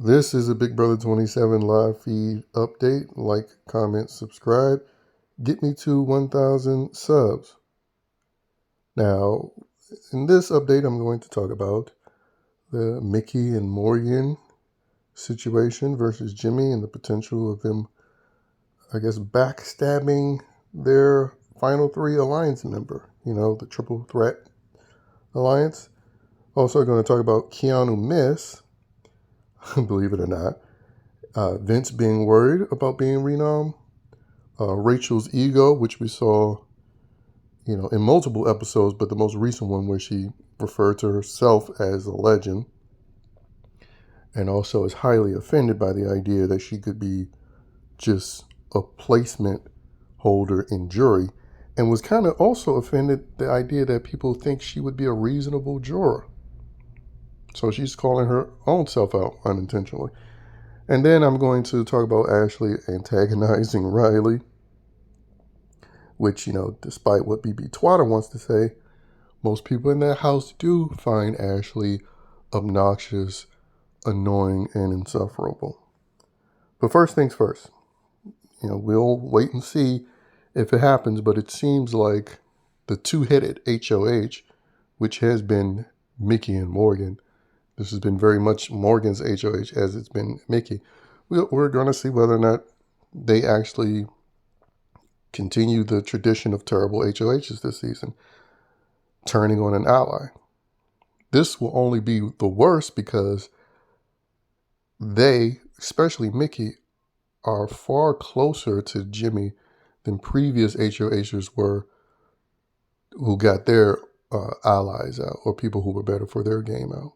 This is a Big Brother 27 live feed update. Like, comment, subscribe. Get me to 1,000 subs. Now, in this update, I'm going to talk about the Mickey and Morgan situation versus Jimmy and the potential of them, backstabbing their final three alliance member, the triple threat alliance. Also going to talk about KEANU miss, believe it or not. Vince being worried about being renommed. Rachel's ego, which we saw, in multiple episodes, but the most recent one where she referred to herself as a legend and also is highly offended by the idea that she could be just a placement holder in jury, and was kind of also offended the idea that people think she would be a reasonable juror. So she's calling her own self out unintentionally. And then I'm going to talk about Ashley antagonizing RYLIE, which, despite what BB Twatter wants to say, most people in that house do find Ashley obnoxious, annoying, and insufferable. But first things first, we'll wait and see if it happens, but it seems like the two-headed HOH, which has been Mickey and Morgan, this has been very much Morgan's HOH as it's been Mickey. We're going to see whether or not they actually continue the tradition of terrible HOHs this season, turning on an ally. This will only be the worst because they, especially Mickey, are far closer to Jimmy than previous HOHs were, who got their allies out or people who were better for their game out.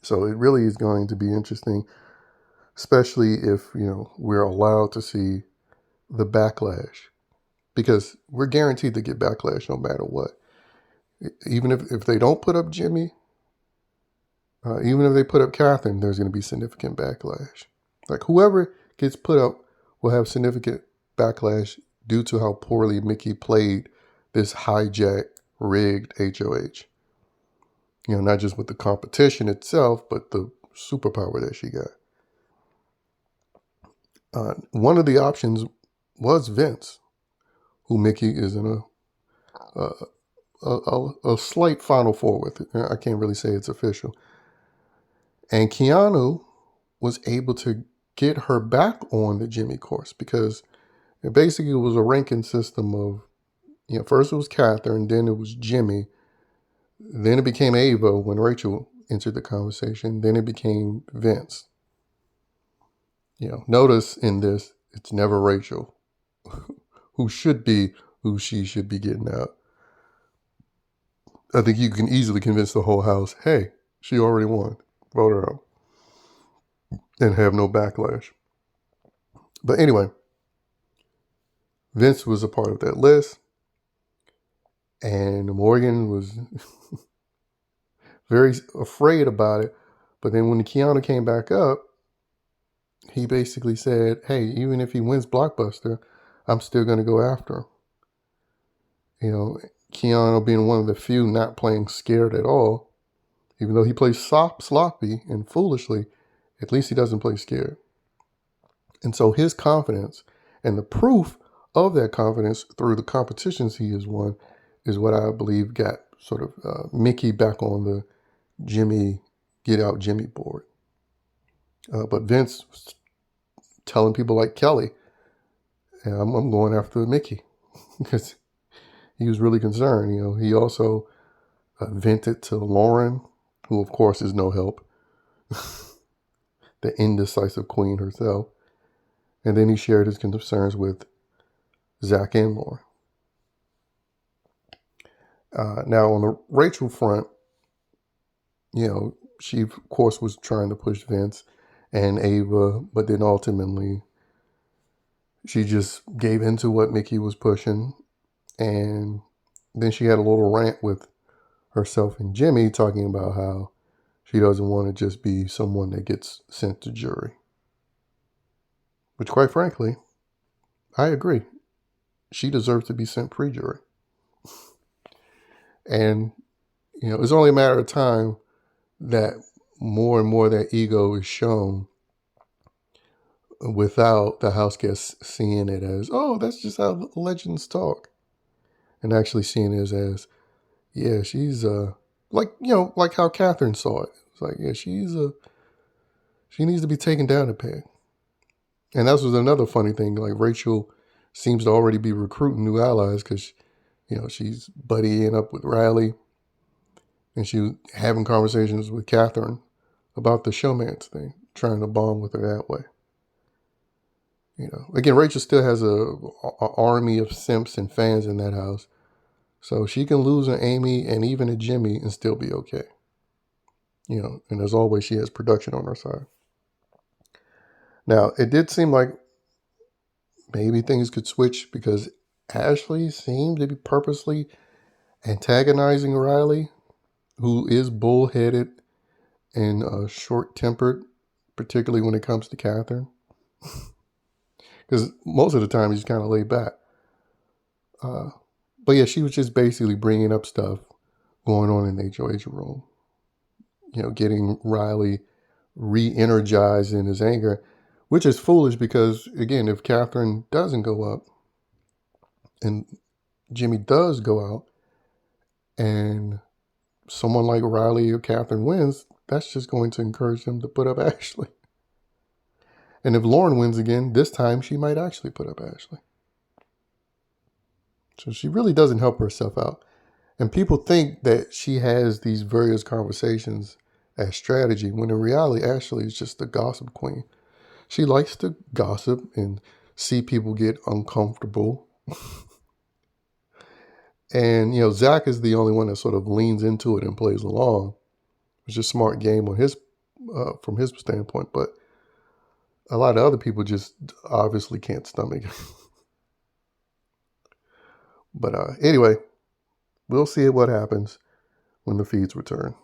So it really is going to be interesting, especially if, we're allowed to see the backlash, because we're guaranteed to get backlash no matter what. Even if they don't put up Jimmy, even if they put up Catherine, there's going to be significant backlash. Like, whoever gets put up will have significant backlash due to how poorly Mickey played this hijacked, rigged HOH. Not just with the competition itself, but the superpower that she got. One of the options was Vince, who Mickey is in a slight Final Four with. I can't really say it's official. And KEANU was able to get her back on the Jimmy course because it basically was a ranking system of, first it was Catherine, then it was Jimmy, then it became Ava when Rachel entered the conversation, then it became Vince. Notice in this, it's never Rachel, who she should be getting out. I think you can easily convince the whole house, hey, she already won. Vote her out. And have no backlash. But anyway, Vince was a part of that list. And Morgan was very afraid about it. But then when KEANU came back up, he basically said, hey, even if he wins Blockbuster, I'm still going to go after him. KEANU being one of the few not playing scared at all, even though he plays sloppy and foolishly, at least he doesn't play scared. And so his confidence and the proof of that confidence through the competitions he has won is what I believe got sort of Mickey back on the get out Jimmy board. But Vince was telling people like Kelly, I'm going after Mickey because he was really concerned. He also vented to Lauren, who of course is no help, the indecisive queen herself. And then he shared his concerns with Zach and Lauren. Now on the Rachel front, she of course was trying to push Vince and Ava, but then ultimately she just gave in to what Mickey was pushing. And then she had a little rant with herself and Jimmy talking about how she doesn't want to just be someone that gets sent to jury. Which, quite frankly, I agree. She deserves to be sent pre-jury. And, it's only a matter of time that more and more that ego is shown without the house guests seeing it as, oh, that's just how legends talk. And actually seeing it as yeah, she's like, like how Catherine saw it. It's like, yeah, she needs to be taken down a peg. And that was another funny thing. Like Rachel seems to already be recruiting new allies because, she's buddying up with RYLIE, and she was having conversations with Catherine about the showmance thing, trying to bond with her that way. Again, Rachel still has a army of simps and fans in that house. So she can lose an Amy and even a Jimmy and still be okay. And as always, she has production on her side. Now, it did seem like maybe things could switch because Ashley seemed to be purposely antagonizing RYLIE, who is bullheaded and short-tempered, particularly when it comes to Catherine. Because most of the time, he's kind of laid back. But yeah, she was just basically bringing up stuff going on in the HOH room. Getting RYLIE re-energized in his anger, which is foolish because, again, if Catherine doesn't go up and Jimmy does go out and someone like RYLIE or Catherine wins, that's just going to encourage them to put up Ashley. And if Lauren wins again, this time she might actually put up Ashley. So she really doesn't help herself out. And people think that she has these various conversations as strategy, when in reality, Ashley is just the gossip queen. She likes to gossip and see people get uncomfortable. And, Zach is the only one that sort of leans into it and plays along. It's just a smart game on from his standpoint. But a lot of other people just obviously can't stomach it. But anyway, we'll see what happens when the feeds return.